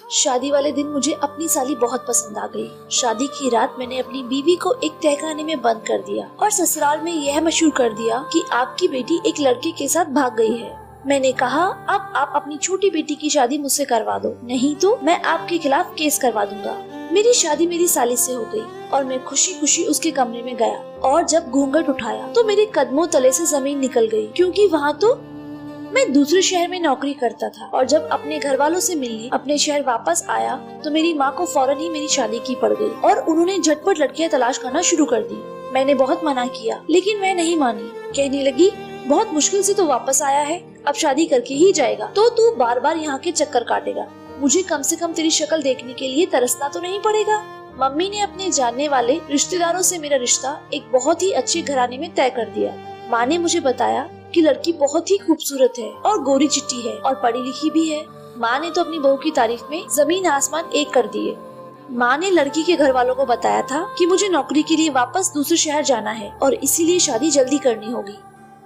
शादी वाले दिन मुझे अपनी साली बहुत पसंद आ गई। शादी की रात मैंने अपनी बीवी को एक तहखाने में बंद कर दिया और ससुराल में यह मशहूर कर दिया कि आपकी बेटी एक लड़के के साथ भाग गई है। मैंने कहा, अब आप अपनी छोटी बेटी की शादी मुझसे करवा दो, नहीं तो मैं आपके खिलाफ केस करवा दूंगा। मेरी शादी मेरी साली से हो गई और मैं खुशी खुशी उसके कमरे में गया और जब घूंघट उठाया तो मेरे कदमों तले से जमीन निकल गई, क्योंकि वहाँ तो मैं दूसरे शहर में नौकरी करता था। और जब अपने घर वालों से मिलने अपने शहर वापस आया तो मेरी माँ को फौरन ही मेरी शादी की पड़ गई और उन्होंने झटपट लड़कियाँ तलाश करना शुरू कर दी। मैंने बहुत मना किया लेकिन वह नहीं मानी। कहने लगी, बहुत मुश्किल से तो वापस आया है, अब शादी करके ही जाएगा तो तू बार बार यहाँ के चक्कर काटेगा। मुझे कम से कम तेरी शक्ल देखने के लिए तरसना तो नहीं पड़ेगा। मम्मी ने अपने जानने वाले रिश्तेदारों से मेरा रिश्ता एक बहुत ही अच्छे घराने में तय कर दिया। माँ ने मुझे बताया कि लड़की बहुत ही खूबसूरत है और गोरी चिट्टी है और पढ़ी लिखी भी है। माँ ने तो अपनी बहू की तारीफ में जमीन आसमान एक कर दिए। माँ ने लड़की के घर वालों को बताया था कि मुझे नौकरी के लिए वापस दूसरे शहर जाना है और इसीलिए शादी जल्दी करनी होगी।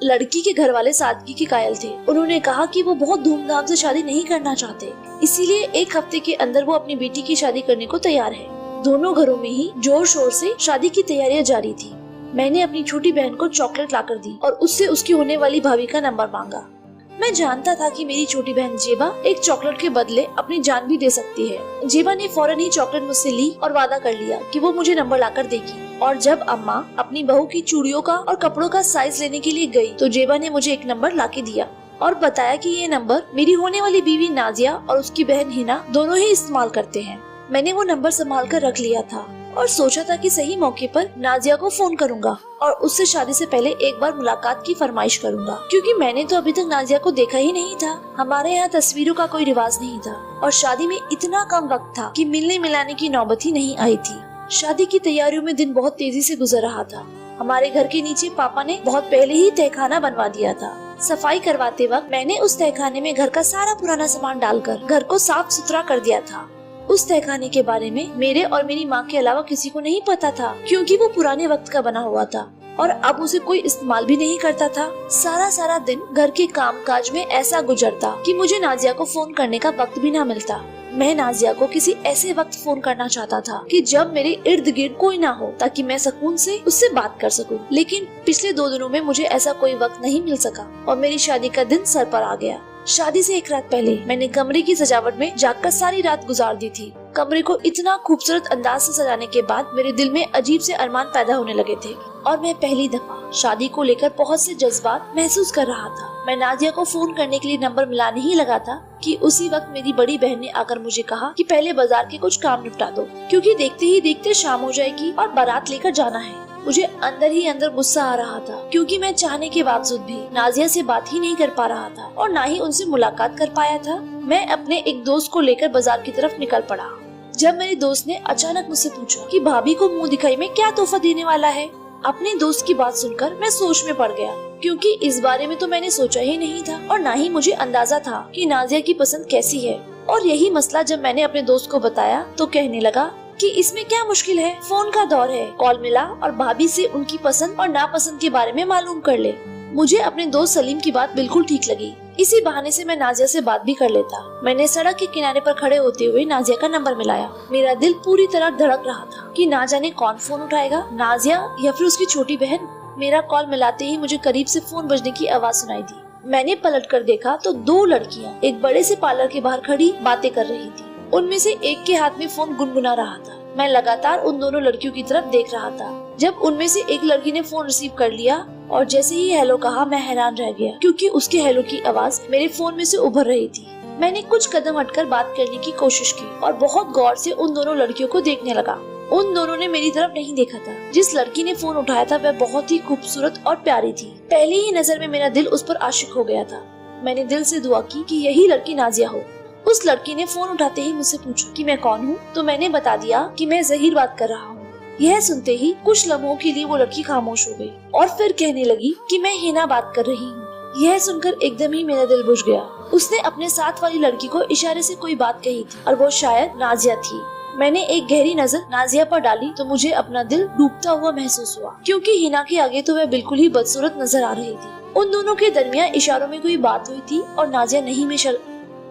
लड़की के घर वाले सादगी के कायल थे। उन्होंने कहा कि वो बहुत धूमधाम से शादी नहीं करना चाहते, इसीलिए एक हफ्ते के अंदर वो अपनी बेटी की शादी करने को तैयार है। दोनों घरों में ही जोर शोर से शादी की तैयारियां जारी थी। मैंने अपनी छोटी बहन को चॉकलेट लाकर दी और उससे उसकी होने वाली भाभी का नंबर मांगा। मैं जानता था कि मेरी छोटी बहन जेबा एक चॉकलेट के बदले अपनी जान भी दे सकती है। जेबा ने फौरन ही चॉकलेट मुझसे ली और वादा कर लिया कि वो मुझे नंबर लाकर देगी। और जब अम्मा अपनी बहू की चूड़ियों का और कपड़ों का साइज लेने के लिए गई तो जेबा ने मुझे एक नंबर लाके दिया और बताया कि ये नंबर मेरी होने वाली बीवी नाजिया और उसकी बहन हिना दोनों ही इस्तेमाल करते हैं। मैंने वो नंबर संभाल कर रख लिया था और सोचा था कि सही मौके पर नाजिया को फोन करूंगा और उससे शादी से पहले एक बार मुलाकात की फरमाइश करूंगा, क्योंकि मैंने तो अभी तक नाजिया को देखा ही नहीं था। हमारे यहाँ तस्वीरों का कोई रिवाज नहीं था और शादी में इतना कम वक्त था कि मिलने मिलाने की नौबत ही नहीं आई थी। शादी की तैयारियों में दिन बहुत तेजी से गुजर रहा था। हमारे घर के नीचे पापा ने बहुत पहले ही तहखाना बनवा दिया था। सफाई करवाते वक्त मैंने उस तहखाने में घर का सारा पुराना सामान डालकर घर को साफ सुथरा कर दिया था। उस तहखाने के बारे में मेरे और मेरी माँ के अलावा किसी को नहीं पता था, क्योंकि वो पुराने वक्त का बना हुआ था और अब उसे कोई इस्तेमाल भी नहीं करता था। सारा दिन घर के कामकाज में ऐसा गुजरता कि मुझे नाजिया को फोन करने का वक्त भी ना मिलता। मैं नाजिया को किसी ऐसे वक्त फोन करना चाहता था कि जब मेरे इर्द गिर्द कोई ना हो, ताकि मैं सुकून से उससे बात कर सकूं। लेकिन पिछले 2 दिनों में मुझे ऐसा कोई वक्त नहीं मिल सका और मेरी शादी का दिन सर पर आ गया। शादी से एक रात पहले मैंने कमरे की सजावट में जागकर सारी रात गुजार दी थी। कमरे को इतना खूबसूरत अंदाज से सजाने के बाद मेरे दिल में अजीब से अरमान पैदा होने लगे थे और मैं पहली दफा शादी को लेकर बहुत से जज्बात महसूस कर रहा था। मैं नाजिया को फोन करने के लिए नंबर मिलाने ही लगा था कि उसी वक्त मेरी बड़ी बहन ने आकर मुझे कहा कि पहले बाजार के कुछ काम निपटा दो, क्योंकि देखते ही देखते शाम हो जाएगी और बारात लेकर जाना है। मुझे अंदर ही अंदर गुस्सा आ रहा था, क्योंकि मैं चाहने के बावजूद भी नाजिया से बात ही नहीं कर पा रहा था और ना ही उनसे मुलाकात कर पाया था। मैं अपने एक दोस्त को लेकर बाजार की तरफ निकल पड़ा। जब मेरे दोस्त ने अचानक मुझसे पूछा कि भाभी को मुंह दिखाई में क्या तोहफा देने वाला है। अपने दोस्त की बात सुनकर मैं सोच में पड़ गया, क्योंकि इस बारे में तो मैंने सोचा ही नहीं था और ना ही मुझे अंदाजा था कि नाजिया की पसंद कैसी है। और यही मसला जब मैंने अपने दोस्त को बताया तो कहने लगा कि इसमें क्या मुश्किल है, फोन का दौर है, कॉल मिला और भाभी से उनकी पसंद और नापसंद के बारे में मालूम कर ले। मुझे अपने दोस्त सलीम की बात बिल्कुल ठीक लगी। इसी बहाने से मैं नाजिया से बात भी कर लेता। मैंने सड़क के किनारे पर खड़े होते हुए नाजिया का नंबर मिलाया। मेरा दिल पूरी तरह धड़क रहा था कि ना जाने कौन फोन उठाएगा, नाजिया या फिर उसकी छोटी बहन। मेरा कॉल मिलाते ही मुझे करीब से फोन बजने की आवाज सुनाई दी। मैंने पलट कर देखा तो 2 लड़कियाँ एक बड़े से पार्लर के बाहर खड़ी बातें कर रही थी। उनमें से एक के हाथ में फोन गुनगुना रहा था। मैं लगातार उन दोनों लड़कियों की तरफ देख रहा था। जब उनमें से एक लड़की ने फोन रिसीव कर लिया और जैसे ही हेलो कहा, मैं हैरान रह गया, क्योंकि उसके हेलो की आवाज मेरे फोन में से उभर रही थी। मैंने कुछ कदम हटकर बात करने की कोशिश की और बहुत गौर से उन दोनों लड़कियों को देखने लगा। उन दोनों ने मेरी तरफ नहीं देखा था। जिस लड़की ने फोन उठाया था वह बहुत ही खूबसूरत और प्यारी थी। पहली ही नजर में मेरा दिल उस पर आशिक हो गया था। मैंने दिल से दुआ की कि यही लड़की नाजिया हो। उस लड़की ने फोन उठाते ही मुझसे पूछा कि मैं कौन हूँ, तो मैंने बता दिया कि मैं ज़हीर बात कर रहा हूँ। यह सुनते ही कुछ लम्हों के लिए वो लड़की खामोश हो गई और फिर कहने लगी कि मैं हिना बात कर रही हूँ। यह सुनकर एकदम ही मेरा दिल बुझ गया। उसने अपने साथ वाली लड़की को इशारे से कोई बात कही थी और वो शायद नाजिया थी। मैंने एक गहरी नजर नाजिया पर डाली तो मुझे अपना दिल डूबता हुआ महसूस हुआ, क्योंकि हिना के आगे तो वह बिल्कुल ही बदसूरत नजर आ रही थी। उन दोनों के दरमियान इशारों में कोई बात हुई थी और नाजिया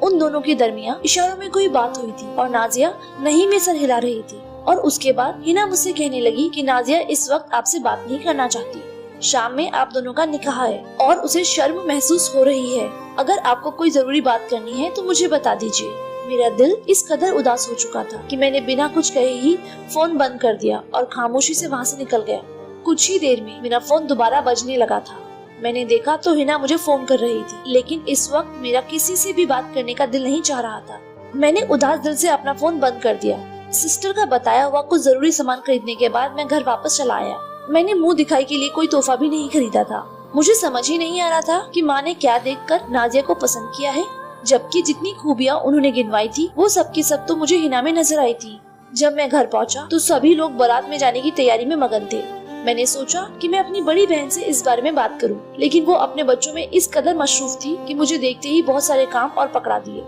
उन दोनों के दरमियान इशारों में कोई बात हुई थी और नाजिया नहीं में सर हिला रही थी। और उसके बाद हिना मुझसे कहने लगी कि नाजिया इस वक्त आपसे बात नहीं करना चाहती। शाम में आप दोनों का निकाह है और उसे शर्म महसूस हो रही है। अगर आपको कोई जरूरी बात करनी है तो मुझे बता दीजिए। मेरा दिल इस कदर उदास हो चुका था कि मैंने बिना कुछ कहे ही फोन बंद कर दिया और खामोशी से वहाँ से निकल गया। कुछ ही देर में मेरा फोन दोबारा बजने लगा था। मैंने देखा तो हिना मुझे फोन कर रही थी, लेकिन इस वक्त मेरा किसी से भी बात करने का दिल नहीं चाह रहा था। मैंने उदास दिल से अपना फोन बंद कर दिया। सिस्टर का बताया हुआ कुछ जरूरी सामान खरीदने के बाद मैं घर वापस चला आया। मैंने मुंह दिखाई के लिए कोई तोहफा भी नहीं खरीदा था। मुझे समझ ही नहीं आ रहा था कि माँ ने क्या देखकर नाजिया को पसंद किया है, जबकि जितनी खूबियाँ उन्होंने गिनवाई थी वो सब की सब तो मुझे हिना में नजर आई थी। जब मैं घर पहुँचा तो सभी लोग बारात में जाने की तैयारी में मगन थे। मैंने सोचा कि मैं अपनी बड़ी बहन से इस बारे में बात करूं, लेकिन वो अपने बच्चों में इस कदर मशरूफ थी कि मुझे देखते ही बहुत सारे काम और पकड़ा दिए।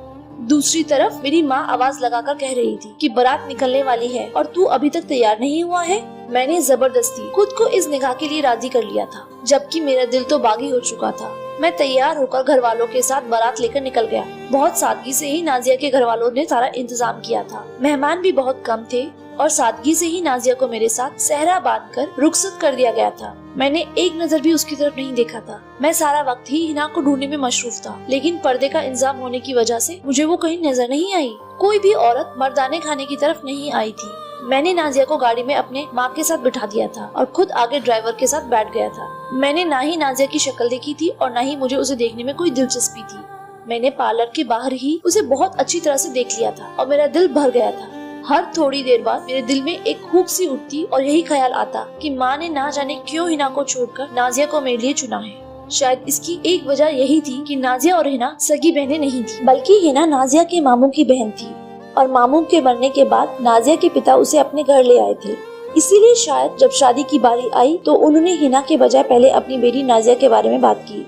दूसरी तरफ मेरी माँ आवाज लगाकर कह रही थी कि बारात निकलने वाली है और तू अभी तक तैयार नहीं हुआ है। मैंने जबरदस्ती खुद को इस निकाह के लिए राजी कर लिया था, जबकि मेरा दिल तो बागी हो चुका था। मैं तैयार होकर घर वालों के साथ बारात लेकर निकल गया। बहुत सादगी से ही नाजिया के घर वालों ने सारा इंतजाम किया था। मेहमान भी बहुत कम थे और सादगी से ही नाजिया को मेरे साथ सहरा बांधकर रुखसत कर दिया गया था। मैंने एक नजर भी उसकी तरफ नहीं देखा था। मैं सारा वक्त ही हिना को ढूंढने में मशरूफ था, लेकिन पर्दे का इंतजाम होने की वजह से मुझे वो कहीं नजर नहीं आई। कोई भी औरत मर्दाने खाने की तरफ नहीं आई थी। मैंने नाजिया को गाड़ी में अपने माँ के साथ बिठा दिया था और खुद आगे ड्राइवर के साथ बैठ गया था। मैंने ना ही नाजिया की शक्ल देखी थी और ना ही मुझे उसे देखने में कोई दिलचस्पी थी। मैंने पार्लर के बाहर ही उसे बहुत अच्छी तरह से देख लिया था और मेरा दिल भर गया था। हर थोड़ी देर बाद मेरे दिल में एक खूब सी उठती और यही ख्याल आता कि माँ ने ना जाने क्यों हिना को छोड़कर नाजिया को मेरे लिए चुना है। शायद इसकी एक वजह यही थी कि नाजिया और हिना सगी बहनें नहीं थी, बल्कि हिना नाजिया के मामू की बहन थी और मामू के मरने के बाद नाजिया के पिता उसे अपने घर ले आए थे। इसीलिए शायद जब शादी की बारी आई तो उन्होंने हिना के बजाय पहले अपनी बेटी नाजिया के बारे में बात की।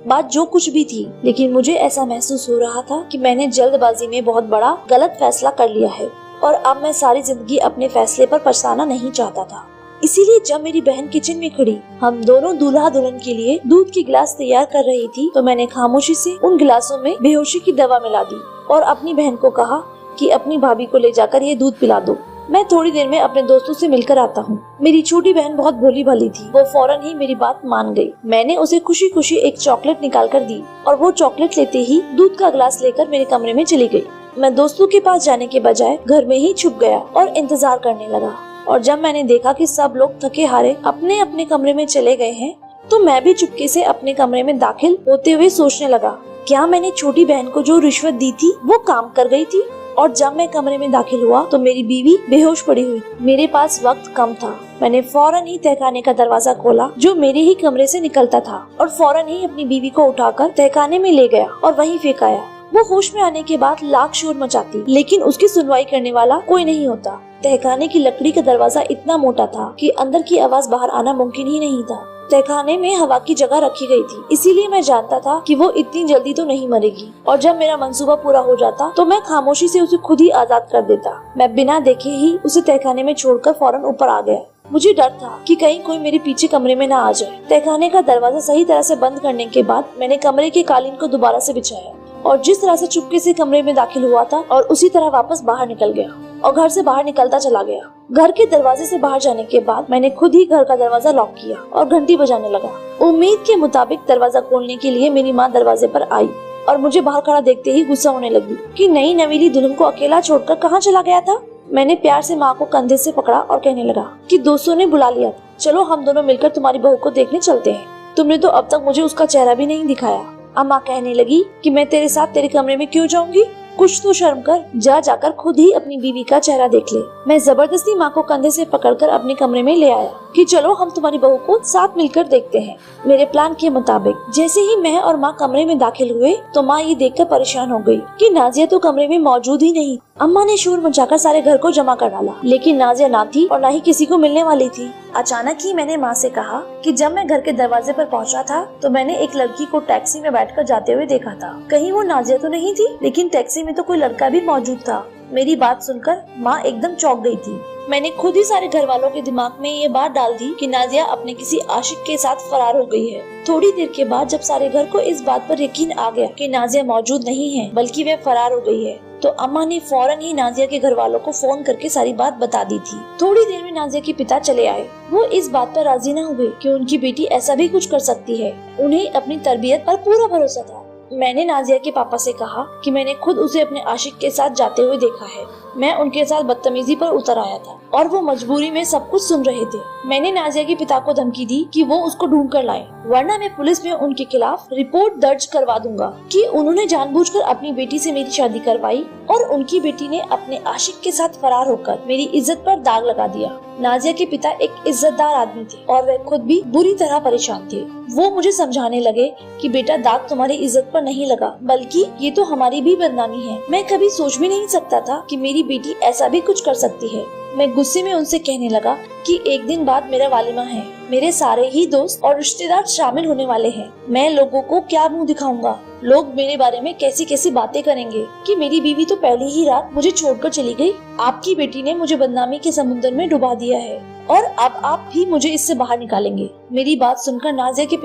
बात जो कुछ भी थी, लेकिन मुझे ऐसा महसूस हो रहा था कि मैंने जल्दबाजी में बहुत बड़ा गलत फैसला कर लिया है और अब मैं सारी जिंदगी अपने फैसले पर पछताना नहीं चाहता था। इसीलिए जब मेरी बहन किचन में खड़ी हम दोनों दूल्हा दुल्हन के लिए दूध की गिलास तैयार कर रही थी तो मैंने खामोशी से उन गिलासों में बेहोशी की दवा मिला दी और अपनी बहन को कहा कि अपनी भाभी को ले जाकर ये दूध पिला दो। मैं थोड़ी देर में अपने दोस्तों से मिलकर आता हूँ। मेरी छोटी बहन बहुत भोली भाली थी। वो फौरन ही मेरी बात मान गई। मैंने उसे खुशी खुशी एक चॉकलेट निकाल कर दी और वो चॉकलेट लेते ही दूध का गिलास लेकर मेरे कमरे में चली गई। मैं दोस्तों के पास जाने के बजाय घर में ही छुप गया और इंतजार करने लगा। और जब मैंने देखा कि सब लोग थके हारे अपने अपने कमरे में चले गए हैं तो मैं भी चुपके से अपने कमरे में दाखिल होते हुए सोचने लगा, क्या मैंने छोटी बहन को जो रिश्वत दी थी वो काम कर गई थी। और जब मैं कमरे में दाखिल हुआ तो मेरी बीवी बेहोश पड़ी हुई। मेरे पास वक्त कम था। मैंने फौरन ही तहखाने का दरवाजा खोला जो मेरे ही कमरे से निकलता था और फौरन ही अपनी बीवी को उठाकर तहखाने में ले गया और वहीं फेंकाया। वो होश में आने के बाद लाख शोर मचाती, लेकिन उसकी सुनवाई करने वाला कोई नहीं होता। तहखाने की लकड़ी का दरवाजा इतना मोटा था कि अंदर की आवाज बाहर आना मुमकिन ही नहीं था। तहखाने में हवा की जगह रखी गई थी, इसीलिए मैं जानता था कि वो इतनी जल्दी तो नहीं मरेगी और जब मेरा मंसूबा पूरा हो जाता तो मैं खामोशी से उसे खुद ही आजाद कर देता। मैं बिना देखे ही उसे तहखाने में छोड़कर फौरन ऊपर आ गया। मुझे डर था कि कहीं कोई मेरे पीछे कमरे में न आ जाए। तहखाने का दरवाजा सही तरह से बंद करने के बाद मैंने कमरे के कालीन को दोबारा से बिछाया और जिस तरह से चुपके से कमरे में दाखिल हुआ था और उसी तरह वापस बाहर निकल गया और घर से बाहर निकलता चला गया। घर के दरवाजे से बाहर जाने के बाद मैंने खुद ही घर का दरवाजा लॉक किया और घंटी बजाने लगा। उम्मीद के मुताबिक दरवाजा खोलने के लिए मेरी माँ दरवाजे पर आई और मुझे बाहर खड़ा देखते ही गुस्सा होने लगी कि नई नवीली दुल्हन को अकेला छोड़कर कहाँ चला गया था। मैंने प्यार से माँ को कंधे से पकड़ा और कहने लगा कि दोस्तों ने बुला लिया था, चलो हम दोनों मिलकर तुम्हारी बहू को देखने चलते हैं। तुमने तो अब तक मुझे उसका चेहरा भी नहीं दिखाया। अम्मा कहने लगी कि मैं तेरे साथ तेरे कमरे में क्यों जाऊंगी, कुछ तो शर्म कर, जाकर खुद ही अपनी बीवी का चेहरा देख ले। मैं जबरदस्ती माँ को कंधे से पकड़कर अपने कमरे में ले आया कि चलो हम तुम्हारी बहू को साथ मिलकर देखते हैं। मेरे प्लान के मुताबिक जैसे ही मैं और माँ कमरे में दाखिल हुए तो माँ ये देखकर परेशान हो गई कि नाजिया तो कमरे में मौजूद ही नहीं। अम्मा ने शोर मचाकर सारे घर को जमा कर डाला, लेकिन नाजिया ना थी और ना ही किसी को मिलने वाली थी। अचानक ही मैंने माँ से कहा कि जब मैं घर के दरवाजे पर पहुँचा था तो मैंने एक लड़की को टैक्सी में बैठकर जाते हुए देखा था। कहीं वो नाजिया तो नहीं थी, लेकिन टैक्सी में तो कोई लड़का भी मौजूद था। मेरी बात सुनकर माँ एकदम चौंक गई थी। मैंने खुद ही सारे घर वालों के दिमाग में ये बात डाल दी कि नाजिया अपने किसी आशिक के साथ फरार हो गई है। थोड़ी देर के बाद जब सारे घर को इस बात पर यकीन आ गया कि नाजिया मौजूद नहीं है बल्कि वह फरार हो गई है, तो अम्मा ने फौरन ही नाजिया के घर वालों को फोन करके सारी बात बता दी थी। थोड़ी देर में नाजिया के पिता चले आए। वो इस बात पर राजी न हुए कि उनकी बेटी ऐसा भी कुछ कर सकती है। उन्हें अपनी तरबियत पर पूरा भरोसा था। मैंने नाजिया के पापा से कहा कि मैंने खुद उसे अपने आशिक के साथ जाते हुए देखा है। मैं उनके साथ बदतमीजी पर उतर आया था और वो मजबूरी में सब कुछ सुन रहे थे। मैंने नाजिया के पिता को धमकी दी कि वो उसको ढूंढ कर लाए, वरना मैं पुलिस में उनके खिलाफ रिपोर्ट दर्ज करवा दूंगा कि उन्होंने जानबूझकर अपनी बेटी से मेरी शादी करवाई और उनकी बेटी ने अपने आशिक के साथ फरार होकर मेरी इज्जत पर दाग लगा दिया। नाजिया के पिता एक इज्जतदार आदमी थे और वे खुद भी बुरी तरह परेशान थे। वो मुझे समझाने लगे कि बेटा, दाग तुम्हारी इज्जत पर नहीं लगा, बल्कि ये तो हमारी भी बदनामी है। मैं कभी सोच भी नहीं सकता था कि मेरी बेटी ऐसा भी कुछ कर सकती है। मैं गुस्से में उनसे कहने लगा कि एक दिन बाद मेरा वालिमा है, मेरे सारे ही दोस्त और रिश्तेदार शामिल होने वाले हैं। मैं लोगों को क्या मुंह दिखाऊंगा? लोग मेरे बारे में कैसी कैसी बातें करेंगे कि मेरी बीवी तो पहली ही रात मुझे छोड़कर चली गई। आपकी बेटी ने मुझे बदनामी के समुद्र में डुबा दिया है और अब आप भी मुझे इससे बाहर निकालेंगे। मेरी बात सुनकर नाजिया के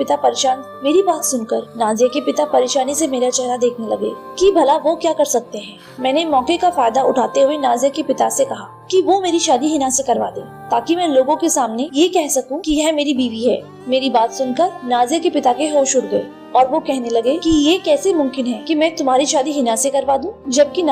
पिता परेशानी से मेरा चेहरा देखने लगे कि भला वो क्या कर सकते हैं। मैंने मौके का फायदा उठाते हुए नाजिया के पिता से कहा कि वो मेरी शादी हिना से करवा दे, ताकि मैं लोगों के सामने ये कह सकूं कि यह मेरी बीवी है। मेरी बात सुनकर नाजिया के पिता के होश उड़ गए और वो कहने लगे कि ये कैसे मुमकिन है कि मैं तुम्हारी शादी हिना से करवा दूं, जबकि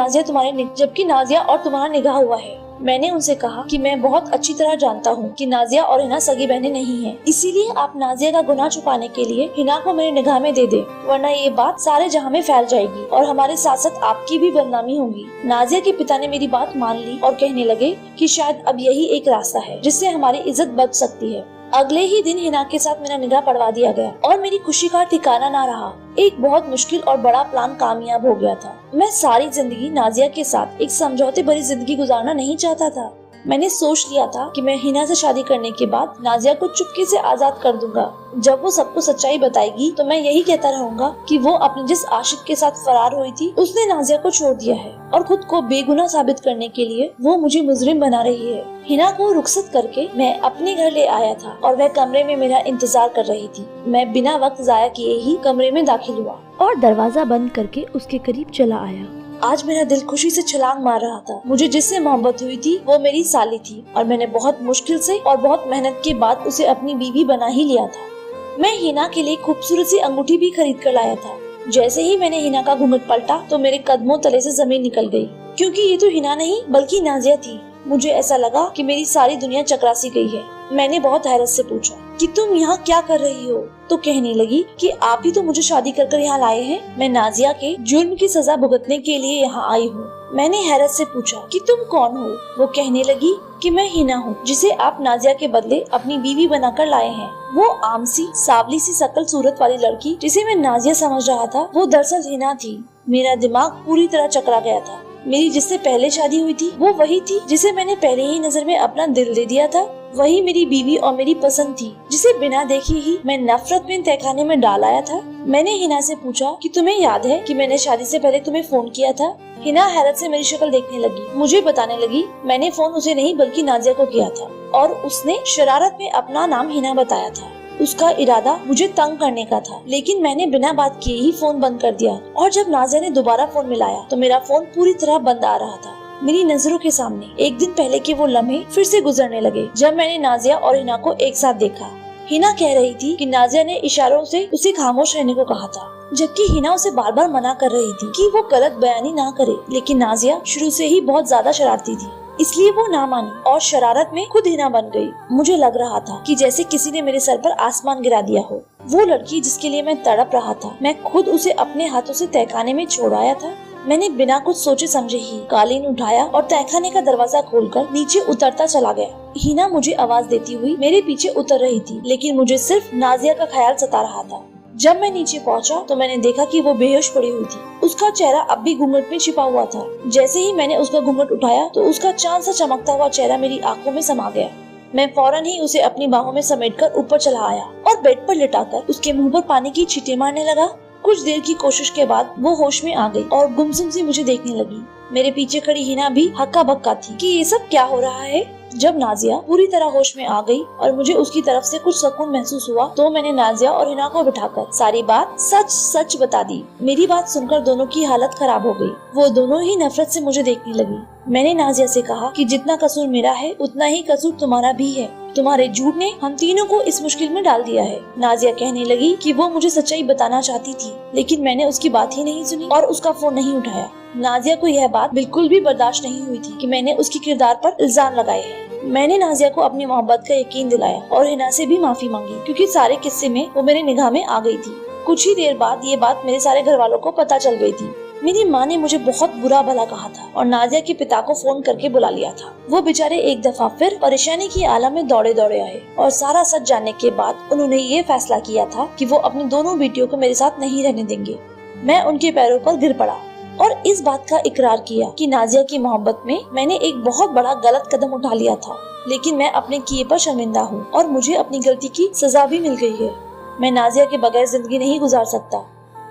नाजिया और तुम्हारा निकाह हुआ है। मैंने उनसे कहा कि मैं बहुत अच्छी तरह जानता हूँ कि नाजिया और हिना सगी बहनें नहीं हैं, इसीलिए आप नाजिया का गुनाह छुपाने के लिए हिना को मेरे निगाह में दे दे, वरना ये बात सारे जहां में फैल जाएगी और हमारे साथ साथ आपकी भी बदनामी होगी। नाजिया के पिता ने मेरी बात मान ली और कहने लगे कि शायद अब यही एक रास्ता है जिससे हमारी इज्जत बच सकती है। अगले ही दिन हिना के साथ मेरा निकाह पढ़वा दिया गया और मेरी खुशी का ठिकाना ना रहा। एक बहुत मुश्किल और बड़ा प्लान कामयाब हो गया था। मैं सारी जिंदगी नाजिया के साथ एक समझौते भरी जिंदगी गुजारना नहीं चाहता था। मैंने सोच लिया था कि मैं हिना से शादी करने के बाद नाजिया को चुपके से आजाद कर दूंगा। जब वो सबको सच्चाई बताएगी तो मैं यही कहता रहूंगा कि वो अपने जिस आशिक के साथ फरार हुई थी उसने नाजिया को छोड़ दिया है और खुद को बेगुनाह साबित करने के लिए वो मुझे मुजरिम बना रही है। हिना को रुखसत करके मैं अपने घर ले आया था और वह कमरे में मेरा इंतजार कर रही थी। मैं बिना वक्त जाया किए ही कमरे में दाखिल हुआ और दरवाजा बंद करके उसके करीब चला आया। आज मेरा दिल खुशी से छलांग मार रहा था। मुझे जिससे मोहब्बत हुई थी वो मेरी साली थी और मैंने बहुत मुश्किल से और बहुत मेहनत के बाद उसे अपनी बीवी बना ही लिया था। मैं हिना के लिए खूबसूरत सी अंगूठी भी खरीद कर लाया था। जैसे ही मैंने हिना का घूंघट पलटा तो मेरे कदमों तले से जमीन निकल गई, क्योंकि ये तो हिना नहीं बल्कि नाजिया थी। मुझे ऐसा लगा कि मेरी सारी दुनिया चकरासी गई है। मैंने बहुत हैरत से पूछा कि तुम यहाँ क्या कर रही हो? तो कहने लगी कि आप ही तो मुझे शादी कर यहाँ लाए हैं। मैं नाजिया के जुर्म की सजा भुगतने के लिए यहाँ आई हूँ। मैंने हैरत से पूछा कि तुम कौन हो? वो कहने लगी कि मैं हिना हूँ, जिसे आप नाजिया के बदले अपनी बीवी बनाकर लाए हैं। वो आमसी सावली सी शकल सूरत वाली लड़की जिसे मैं नाजिया समझ रहा था वो दरअसल हिना थी। मेरा दिमाग पूरी तरह चकरा गया था। मेरी जिससे पहले शादी हुई थी वो वही थी जिसे मैंने पहले ही नजर में अपना दिल दे दिया था। वही मेरी बीवी और मेरी पसंद थी, जिसे बिना देखे ही मैं नफरत में तहखाने में डाल आया था। मैंने हिना से पूछा कि तुम्हें याद है कि मैंने शादी से पहले तुम्हें फोन किया था? हिना हैरत से मेरी शक्ल देखने लगी। मुझे बताने लगी मैंने फोन उसे नहीं बल्कि नाजिया को किया था और उसने शरारत में अपना नाम हिना बताया था। उसका इरादा मुझे तंग करने का था, लेकिन मैंने बिना बात किए ही फोन बंद कर दिया और जब नाजिया ने दोबारा फोन मिलाया तो मेरा फोन पूरी तरह बंद आ रहा था। मेरी नजरों के सामने एक दिन पहले के वो लम्हे फिर से गुजरने लगे जब मैंने नाजिया और हिना को एक साथ देखा। हिना कह रही थी कि नाजिया ने इशारों से उसे खामोश रहने को कहा था, जबकि हिना उसे बार बार मना कर रही थी कि वो गलत बयानी ना करे। लेकिन नाजिया शुरू से ही बहुत ज्यादा शरारती थी, इसलिए वो ना मानी और शरारत में खुद हिना बन गई। मुझे लग रहा था कि जैसे किसी ने मेरे सर पर आसमान गिरा दिया हो। वो लड़की जिसके लिए मैं तड़प रहा था, मैं खुद उसे अपने हाथों से तहखाने में छोड़ आया था। मैंने बिना कुछ सोचे समझे ही कालीन उठाया और तहखाने का दरवाजा खोलकर नीचे उतरता चला गया। हिना मुझे आवाज देती हुई मेरे पीछे उतर रही थी, लेकिन मुझे सिर्फ नाजिया का ख्याल सता रहा था। जब मैं नीचे पहुंचा तो मैंने देखा कि वो बेहोश पड़ी हुई थी। उसका चेहरा अब भी घूंघट में छिपा हुआ था। जैसे ही मैंने उसका घूंघट उठाया तो उसका चांद सा चमकता हुआ चेहरा मेरी आंखों में समा गया। मैं फौरन ही उसे अपनी बाहों में समेटकर ऊपर चला आया और बेड पर लिटाकर उसके मुंह पर पानी की छींटे मारने लगा। कुछ देर की कोशिश के बाद वो होश में आ गई और गुमसुम सी मुझे देखने लगी। मेरे पीछे खड़ी हिना भी हक्का बक्का थी कि ये सब क्या हो रहा है। जब नाजिया पूरी तरह होश में आ गई और मुझे उसकी तरफ से कुछ सुकून महसूस हुआ तो मैंने नाजिया और हिना को बिठाकर सारी बात सच सच बता दी। मेरी बात सुनकर दोनों की हालत खराब हो गई। वो दोनों ही नफरत से मुझे देखने लगी। मैंने नाजिया से कहा कि जितना कसूर मेरा है उतना ही कसूर तुम्हारा भी है। तुम्हारे झूठ ने हम तीनों को इस मुश्किल में डाल दिया है। नाजिया कहने लगी कि वो मुझे सच्चाई बताना चाहती थी, लेकिन मैंने उसकी बात ही नहीं सुनी और उसका फोन नहीं उठाया। नाजिया को यह बात बिल्कुल भी बर्दाश्त नहीं हुई थी कि मैंने उसके किरदार पर इल्जाम लगाए हैं। मैंने नाजिया को अपनी मोहब्बत का यकीन दिलाया और हिना से भी माफी मांगी, क्योंकि सारे किस्से में वो मेरे निगाह में आ गई थी। कुछ ही देर बाद ये बात मेरे सारे घर वालों को पता चल गई थी। मेरी माँ ने मुझे बहुत बुरा भला कहा था और नाजिया के पिता को फोन करके बुला लिया था। वो बेचारे एक दफा फिर परेशानी की आलम में दौड़े दौड़े आए और सारा सच जानने के बाद उन्होंने ये फैसला किया था कि वो अपनी दोनों बेटियों को मेरे साथ नहीं रहने देंगे। मैं उनके पैरों पर गिर पड़ा और इस बात का इकरार किया कि नाजिया की मोहब्बत में मैंने एक बहुत बड़ा गलत कदम उठा लिया था, लेकिन मैं अपने किए पर शर्मिंदा हूँ और मुझे अपनी गलती की सजा भी मिल गई है। मैं नाजिया के बगैर जिंदगी नहीं गुजार सकता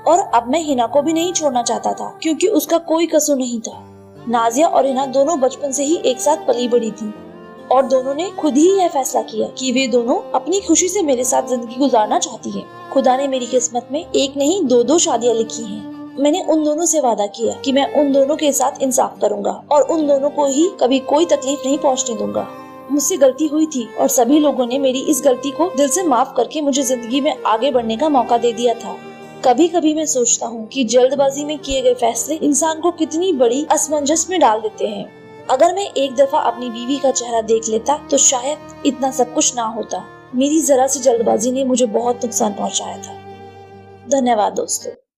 और अब मैं हिना को भी नहीं छोड़ना चाहता था, क्योंकि उसका कोई कसूर नहीं था। नाजिया और हिना दोनों बचपन से ही एक साथ पली बड़ी थी और दोनों ने खुद ही यह फैसला किया कि वे दोनों अपनी खुशी से मेरे साथ जिंदगी गुजारना चाहती हैं। खुदा ने मेरी किस्मत में एक नहीं दो शादियां लिखी हैं। मैंने उन दोनों से वादा किया कि मैं उन दोनों के साथ इंसाफ करूंगा और उन दोनों को ही कभी कोई तकलीफ नहीं पहुंचने दूंगा। मुझसे गलती हुई थी और सभी लोगों ने मेरी इस गलती को दिल से माफ करके मुझे जिंदगी में आगे बढ़ने का मौका दे दिया था। कभी कभी मैं सोचता हूँ कि जल्दबाजी में किए गए फैसले इंसान को कितनी बड़ी असमंजस में डाल देते हैं। अगर मैं एक दफा अपनी बीवी का चेहरा देख लेता तो शायद इतना सब कुछ ना होता। मेरी जरा सी जल्दबाजी ने मुझे बहुत नुकसान पहुँचाया था। धन्यवाद दोस्तों।